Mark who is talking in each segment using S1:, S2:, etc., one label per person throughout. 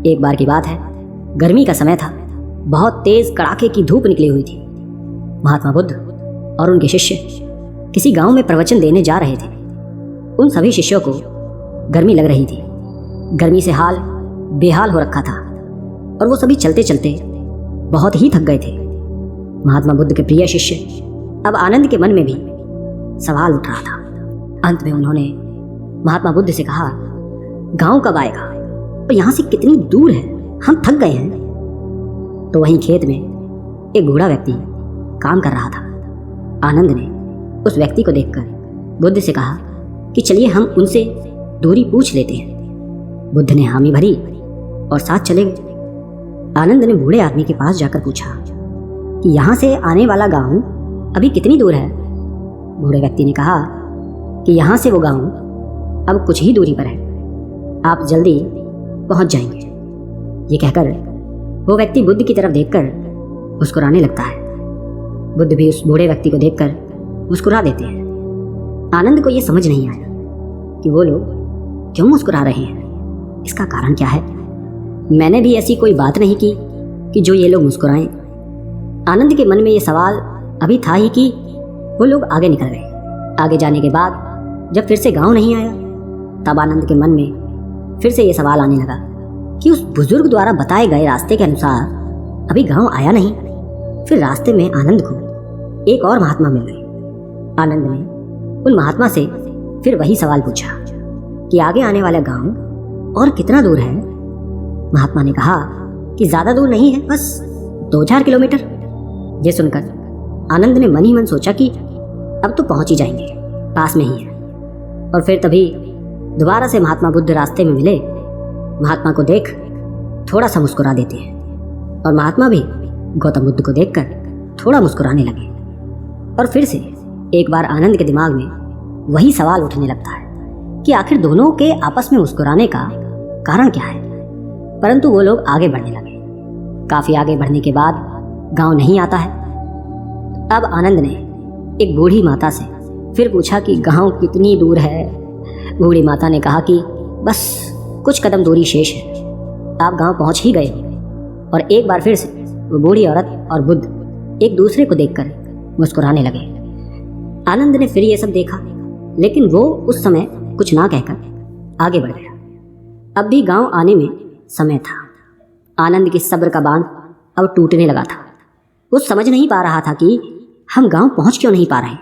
S1: एक बार की बात है, गर्मी का समय था। बहुत तेज कड़ाके की धूप निकली हुई थी। महात्मा बुद्ध और उनके शिष्य किसी गांव में प्रवचन देने जा रहे थे। उन सभी शिष्यों को गर्मी लग रही थी। गर्मी से हाल बेहाल हो रखा था और वो सभी चलते चलते बहुत ही थक गए थे। महात्मा बुद्ध के प्रिय शिष्य अब आनंद के मन में भी सवाल उठ रहा था। अंत में उन्होंने महात्मा बुद्ध से कहा, गांव कब आएगा और यहाँ से कितनी दूर है, हम थक गए हैं। तो वहीं खेत में एक बूढ़ा व्यक्ति काम कर रहा था। आनंद ने उस व्यक्ति को देखकर बुद्ध से कहा कि चलिए हम उनसे दूरी पूछ लेते हैं। बुद्ध ने हामी भरी और साथ चले गए। आनंद ने बूढ़े आदमी के पास जाकर पूछा कि यहाँ से आने वाला गांव अभी कितनी दूर है। बूढ़े व्यक्ति ने कहा कि यहाँ से वो गांव अब कुछ ही दूरी पर है, आप जल्दी पहुँच जाएंगे। ये कहकर वो व्यक्ति बुद्ध की तरफ देखकर मुस्कुराने लगता है। बुद्ध भी उस बूढ़े व्यक्ति को देखकर मुस्कुरा देते हैं। आनंद को ये समझ नहीं आया कि वो लोग क्यों मुस्कुरा रहे हैं, इसका कारण क्या है। मैंने भी ऐसी कोई बात नहीं की कि जो ये लोग मुस्कुराएं। आनंद के मन में ये सवाल अभी था ही कि वो लोग आगे निकल गए। आगे जाने के बाद जब फिर से गांव नहीं आया, तब आनंद के मन में फिर से ये सवाल आने लगा कि उस बुजुर्ग द्वारा बताए गए रास्ते के अनुसार अभी गांव आया नहीं। फिर रास्ते में आनंद को एक और महात्मा मिल गए। आनंद ने उन महात्मा से फिर वही सवाल पूछा कि आगे आने वाला गांव और कितना दूर है। महात्मा ने कहा कि ज्यादा दूर नहीं है, बस 2-4 किलोमीटर। ये सुनकर आनंद ने मन ही मन सोचा कि अब तो पहुंच ही जाएंगे, पास में ही है। और फिर तभी दोबारा से महात्मा बुद्ध रास्ते में मिले। महात्मा को देख थोड़ा सा मुस्कुरा देते हैं और महात्मा भी गौतम बुद्ध को देखकर थोड़ा मुस्कुराने लगे। और फिर से एक बार आनंद के दिमाग में वही सवाल उठने लगता है कि आखिर दोनों के आपस में मुस्कुराने का कारण क्या है। परंतु वो लोग आगे बढ़ने लगे। काफी आगे बढ़ने के बाद गांव नहीं आता है। अब आनंद ने एक बूढ़ी माता से फिर पूछा कि गांव कितनी दूर है। बूढ़ी माता ने कहा कि बस कुछ कदम दूरी शेष है, आप गांव पहुंच ही गए। और एक बार फिर से वो बूढ़ी औरत और बुद्ध एक दूसरे को देखकर मुस्कुराने लगे। आनंद ने फिर ये सब देखा, लेकिन वो उस समय कुछ ना कहकर आगे बढ़ गया। अब भी गांव आने में समय था। आनंद की सब्र का बांध अब टूटने लगा था। वो समझ नहीं पा रहा था कि हम गांव पहुंच क्यों नहीं पा रहे।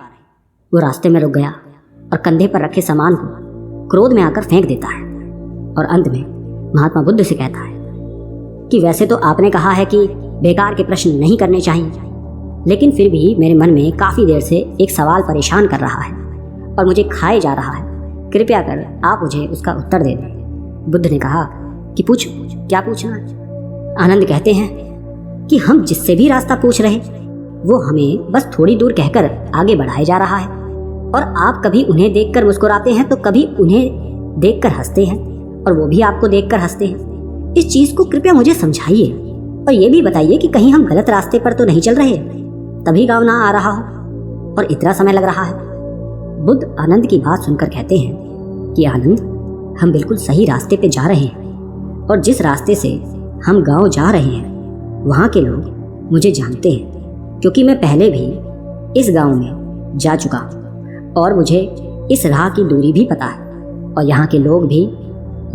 S1: वो रास्ते में रुक गया और कंधे पर रखे सामान को क्रोध में आकर फेंक देता है और अंत में महात्मा बुद्ध से कहता है कि वैसे तो आपने कहा है कि बेकार के प्रश्न नहीं करने चाहिए, लेकिन फिर भी मेरे मन में काफ़ी देर से एक सवाल परेशान कर रहा है और मुझे खाए जा रहा है। कृपया कर आप मुझे उसका उत्तर दे दें। बुद्ध ने कहा कि पूछो, क्या पूछना। आनंद कहते हैं कि हम जिससे भी रास्ता पूछ रहे वो हमें बस थोड़ी दूर कहकर आगे बढ़ाए जा रहा है और आप कभी उन्हें देखकर मुस्कुराते हैं तो कभी उन्हें देखकर हंसते हैं और वो भी आपको देखकर हंसते हैं। इस चीज़ को कृपया मुझे समझाइए और ये भी बताइए कि कहीं हम गलत रास्ते पर तो नहीं चल रहे, तभी गाँव ना आ रहा हो और इतना समय लग रहा है। बुद्ध आनंद की बात सुनकर कहते हैं कि आनंद, हम बिल्कुल सही रास्ते पे जा रहे हैं और जिस रास्ते से हम गांव जा रहे हैं वहाँ के लोग मुझे जानते हैं, क्योंकि मैं पहले भी इस गांव में जा चुका हूँ और मुझे इस राह की दूरी भी पता है और यहाँ के लोग भी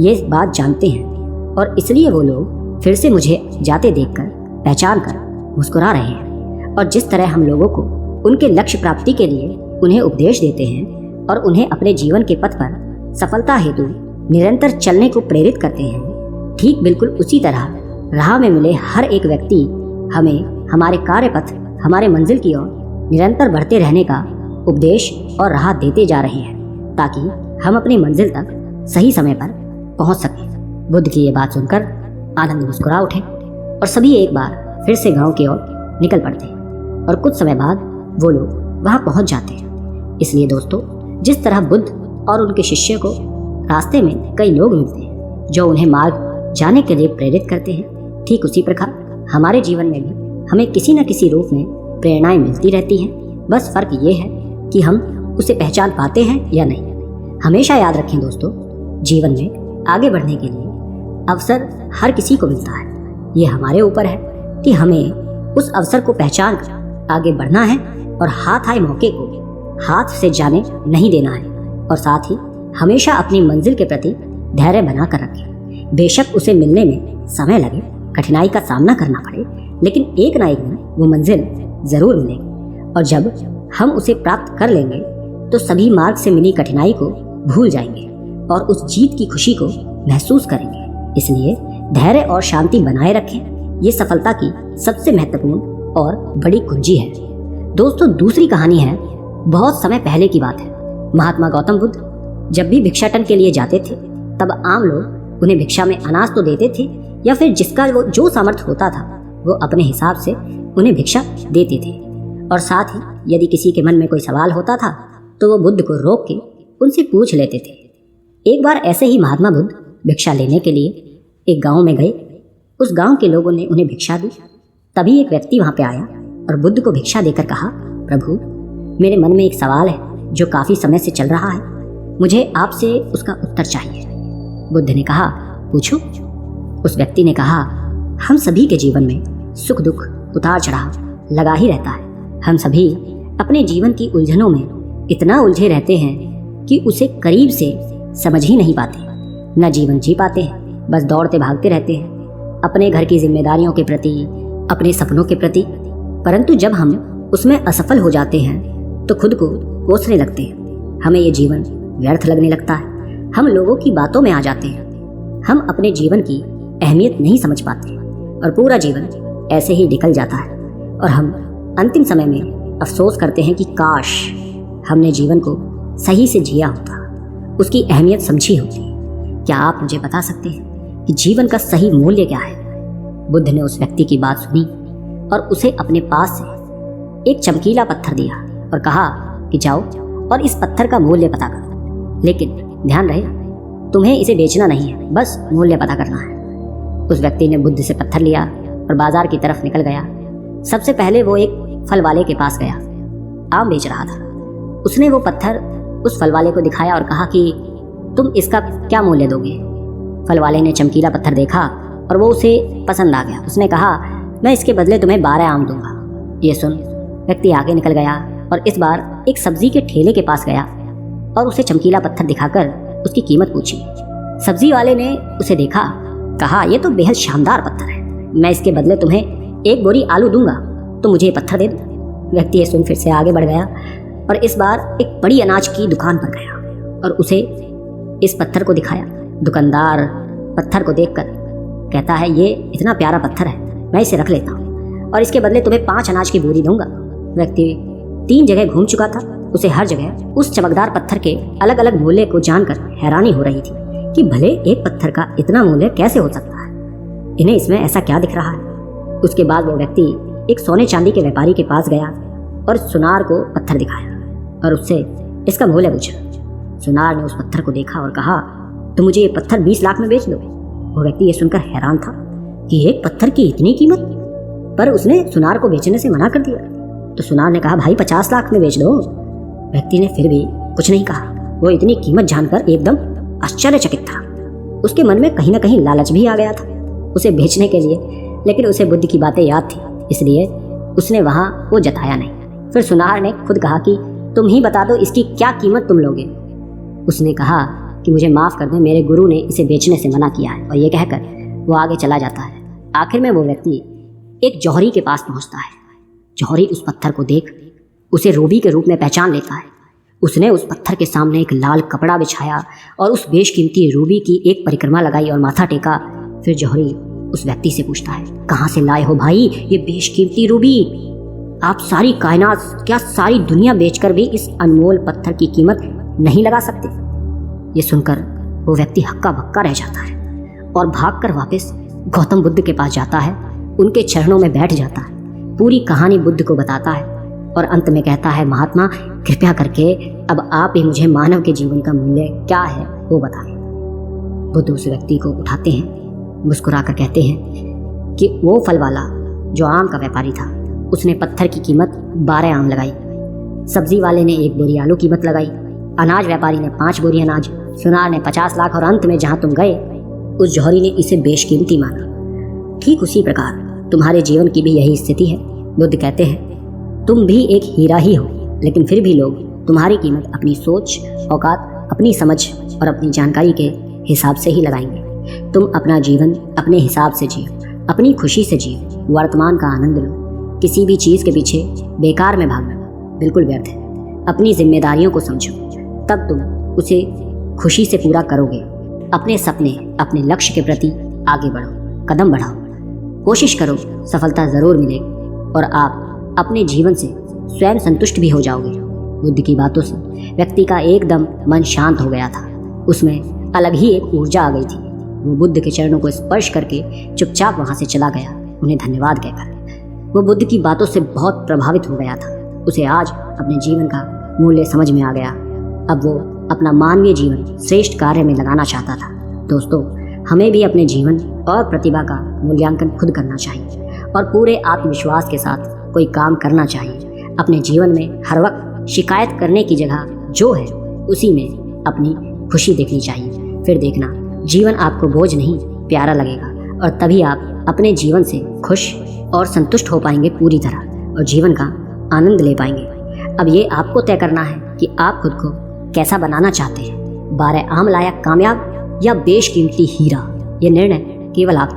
S1: ये बात जानते हैं और इसलिए वो लोग फिर से मुझे जाते देखकर पहचान कर मुस्कुरा रहे हैं। और जिस तरह हम लोगों को उनके लक्ष्य प्राप्ति के लिए उन्हें उपदेश देते हैं और उन्हें अपने जीवन के पथ पर सफलता हेतु निरंतर चलने को प्रेरित करते हैं, ठीक बिल्कुल उसी तरह राह में मिले हर एक व्यक्ति हमें हमारे कार्य पथ, हमारे मंजिल की ओर निरंतर बढ़ते रहने का उपदेश और राह देते जा रहे हैं ताकि हम अपनी मंजिल तक सही समय पर पहुंच सकें। बुद्ध की ये बात सुनकर आनंद मुस्कुरा उठे और सभी एक बार फिर से गांव की ओर निकल पड़ते हैं और कुछ समय बाद वो लोग वहां पहुंच जाते हैं। इसलिए दोस्तों, जिस तरह बुद्ध और उनके शिष्य को रास्ते में कई लोग मिलते हैं जो उन्हें मार्ग जाने के लिए प्रेरित करते हैं, ठीक उसी प्रकार हमारे जीवन में भी हमें किसी न किसी रूप में प्रेरणाएं मिलती रहती हैं। बस फर्क ये है कि हम उसे पहचान पाते हैं या नहीं। हमेशा याद रखें दोस्तों, जीवन में आगे बढ़ने के लिए अवसर हर किसी को मिलता है। ये हमारे ऊपर है कि हमें उस अवसर को पहचान कर आगे बढ़ना है और हाथ आए मौके को हाथ से जाने नहीं देना है, और साथ ही हमेशा अपनी मंजिल के प्रति धैर्य बनाकर रखें। बेशक उसे मिलने में समय लगे, कठिनाई का सामना करना पड़े, लेकिन एक ना एक दिन वो मंजिल जरूर मिलेगी, और जब हम उसे प्राप्त कर लेंगे तो सभी मार्ग से मिली कठिनाई को भूल जाएंगे और उस जीत की खुशी को महसूस करेंगे। इसलिए धैर्य और शांति बनाए रखें, ये सफलता की सबसे महत्वपूर्ण और बड़ी कुंजी है। दोस्तों, दूसरी कहानी है, बहुत समय पहले की बात है। महात्मा गौतम बुद्ध जब भी भिक्षाटन के लिए जाते थे तब आम लोग उन्हें भिक्षा में अनाज तो देते थे, या फिर जिसका वो जो सामर्थ्य होता था वो अपने हिसाब से उन्हें भिक्षा देते थे। और साथ ही यदि किसी के मन में कोई सवाल होता था तो वो बुद्ध को रोक के उनसे पूछ लेते थे। एक बार ऐसे ही महात्मा बुद्ध भिक्षा लेने के लिए एक गांव में गए। उस गांव के लोगों ने उन्हें भिक्षा दी। तभी एक व्यक्ति वहां पे आया और बुद्ध को भिक्षा देकर कहा, प्रभु, मेरे मन में एक सवाल है जो काफी समय से चल रहा है, मुझे आपसे उसका उत्तर चाहिए। बुद्ध ने कहा, पूछो। उस व्यक्ति ने कहा, हम सभी के जीवन में सुख दुख उतार चढ़ाव लगा ही रहता है। हम सभी अपने जीवन की उलझनों में इतना उलझे रहते हैं कि उसे करीब से समझ ही नहीं पाते, न जीवन जी पाते हैं, बस दौड़ते भागते रहते हैं अपने घर की जिम्मेदारियों के प्रति, अपने सपनों के प्रति। परंतु जब हम उसमें असफल हो जाते हैं तो खुद को कोसने लगते हैं, हमें ये जीवन व्यर्थ लगने लगता है, हम लोगों की बातों में आ जाते हैं, हम अपने जीवन की अहमियत नहीं समझ पाते और पूरा जीवन ऐसे ही निकल जाता है। और हम अंतिम समय में अफसोस करते हैं कि काश हमने जीवन को सही से जिया होता, उसकी अहमियत समझी होती। क्या आप मुझे बता सकते हैं कि जीवन का सही मूल्य क्या है? बुद्ध ने उस व्यक्ति की बात सुनी और उसे अपने पास से एक चमकीला पत्थर दिया और कहा कि जाओ और इस पत्थर का मूल्य पता करो, लेकिन ध्यान रहे तुम्हें इसे बेचना नहीं है, बस मूल्य पता करना है। उस व्यक्ति ने बुद्ध से पत्थर लिया और बाजार की तरफ निकल गया। सबसे पहले वो एक फल वाले के पास गया, आम बेच रहा था। उसने वो पत्थर उस फल वाले को दिखाया और कहा कि तुम इसका क्या मूल्य दोगे? फल वाले ने चमकीला पत्थर देखा और वो उसे पसंद आ गया। उसने कहा, मैं इसके बदले तुम्हें 12 आम दूंगा। ये सुन व्यक्ति आगे निकल गया और इस बार एक सब्जी के ठेले के पास गया और उसे चमकीला पत्थर दिखाकर उसकी कीमत पूछी। सब्जी वाले ने उसे देखा, कहा, यह तो बेहद शानदार पत्थर है, मैं इसके बदले तुम्हें 1 बोरी आलू दूंगा, तो मुझे ये पत्थर दे दो। व्यक्ति ये सुन फिर से आगे बढ़ गया और इस बार एक बड़ी अनाज की दुकान पर गया और उसे इस पत्थर को दिखाया। दुकानदार पत्थर को देखकर कहता है, ये इतना प्यारा पत्थर है, मैं इसे रख लेता हूँ और इसके बदले तुम्हें 5 अनाज की बोरी दूंगा। व्यक्ति 3 जगह घूम चुका था, उसे हर जगह उस चमकदार पत्थर के अलग अलग मूल्य को जानकर हैरानी हो रही थी कि भले एक पत्थर का इतना मूल्य कैसे हो सकता है, इन्हें इसमें ऐसा क्या दिख रहा है। उसके बाद वो व्यक्ति एक सोने चांदी के व्यापारी के पास गया और सुनार को पत्थर दिखाया और उससे इसका मूल्य पूछा। सुनार ने उस पत्थर को देखा और कहा, तो मुझे ये पत्थर 20 लाख में बेच दो। वो व्यक्ति ये सुनकर हैरान था कि एक पत्थर की इतनी कीमत, पर उसने सुनार को बेचने से मना कर दिया। तो सुनार ने कहा, भाई 50 लाख में बेच दो। व्यक्ति ने फिर भी कुछ नहीं कहा। वो इतनी कीमत जानकर एकदम आश्चर्यचकित था। उसके मन में कहीं ना कहीं लालच भी आ गया था उसे बेचने के लिए, लेकिन उसे बुद्ध की बातें याद थी, इसलिए उसने वहां वो जताया नहीं। फिर सुनार ने खुद कहा कि तुम ही बता दो इसकी क्या कीमत तुम लोगे। उसने कहा कि मुझे माफ़ कर दो, मेरे गुरु ने इसे बेचने से मना किया है। और ये कहकर वो आगे चला जाता है। आखिर में वो व्यक्ति एक जौहरी के पास पहुंचता है। जौहरी उस पत्थर को देख उसे रूबी के रूप में पहचान लेता है। उसने उस पत्थर के सामने एक लाल कपड़ा बिछाया और उस बेशकीमती रूबी की एक परिक्रमा लगाई और माथा टेका। फिर जौहरी उस व्यक्ति से पूछता है, कहाँ से लाए हो भाई ये बेशकीमती रूबी? आप सारी कायनात, क्या सारी दुनिया बेचकर भी इस अनमोल पत्थर की कीमत नहीं लगा सकते? ये सुनकर वो व्यक्ति हक्का बक्का रह जाता है और भागकर वापस गौतम बुद्ध के पास जाता है, उनके चरणों में बैठ जाता है, पूरी कहानी बुद्ध को बताता है और अंत में कहता है, महात्मा कृपया करके अब आप ही मुझे मानव के जीवन का मूल्य क्या है वो बताएं। बुद्ध उस व्यक्ति को उठाते हैं, मुस्कुराकर कहते हैं कि वो फल वाला जो आम का व्यापारी था उसने पत्थर की कीमत 12 आम लगाई, सब्जी वाले ने 1 बोरी आलू कीमत लगाई, अनाज व्यापारी ने 5 बोरी अनाज, सुनार ने 50 लाख और अंत में जहाँ तुम गए उस जौहरी ने इसे बेशकीमती माना। ठीक उसी प्रकार तुम्हारे जीवन की भी यही स्थिति है। बुद्ध कहते हैं तुम भी एक हीरा ही हो, लेकिन फिर भी लोग तुम्हारी कीमत अपनी सोच, औकात, अपनी समझ और अपनी जानकारी के हिसाब से ही लगाएंगे। तुम अपना जीवन अपने हिसाब से जियो, अपनी खुशी से जियो, वर्तमान का आनंद लो। किसी भी चीज़ के पीछे बेकार में भागना बिल्कुल व्यर्थ है। अपनी जिम्मेदारियों को समझो, तब तुम उसे खुशी से पूरा करोगे। अपने सपने, अपने लक्ष्य के प्रति आगे बढ़ो, कदम बढ़ाओ, कोशिश करो, सफलता ज़रूर मिलेगी और आप अपने जीवन से स्वयं संतुष्ट भी हो जाओगे। बुद्ध की बातों से व्यक्ति का एकदम मन शांत हो गया था। उसमें अलग ही एक ऊर्जा आ गई थी। वो बुद्ध के चरणों को स्पर्श करके चुपचाप वहाँ से चला गया, उन्हें धन्यवाद कहकर। वो बुद्ध की बातों से बहुत प्रभावित हो गया था। उसे आज अपने जीवन का मूल्य समझ में आ गया। अब वो अपना मानवीय जीवन श्रेष्ठ कार्य में लगाना चाहता था। दोस्तों, हमें भी अपने जीवन और प्रतिभा का मूल्यांकन खुद करना चाहिए और पूरे आत्मविश्वास के साथ कोई काम करना चाहिए। अपने जीवन में हर वक्त शिकायत करने की जगह जो है उसी में अपनी खुशी देखनी चाहिए। फिर देखना जीवन आपको बोझ नहीं प्यारा लगेगा और तभी आप अपने जीवन से खुश और संतुष्ट हो पाएंगे पूरी तरह और जीवन का आनंद ले पाएंगे। अब ये आपको तय करना है कि आप खुद को कैसा बनाना चाहते हैं, 12 आम लायक कामयाब या बेशकीमती हीरा। ये निर्णय केवल आपका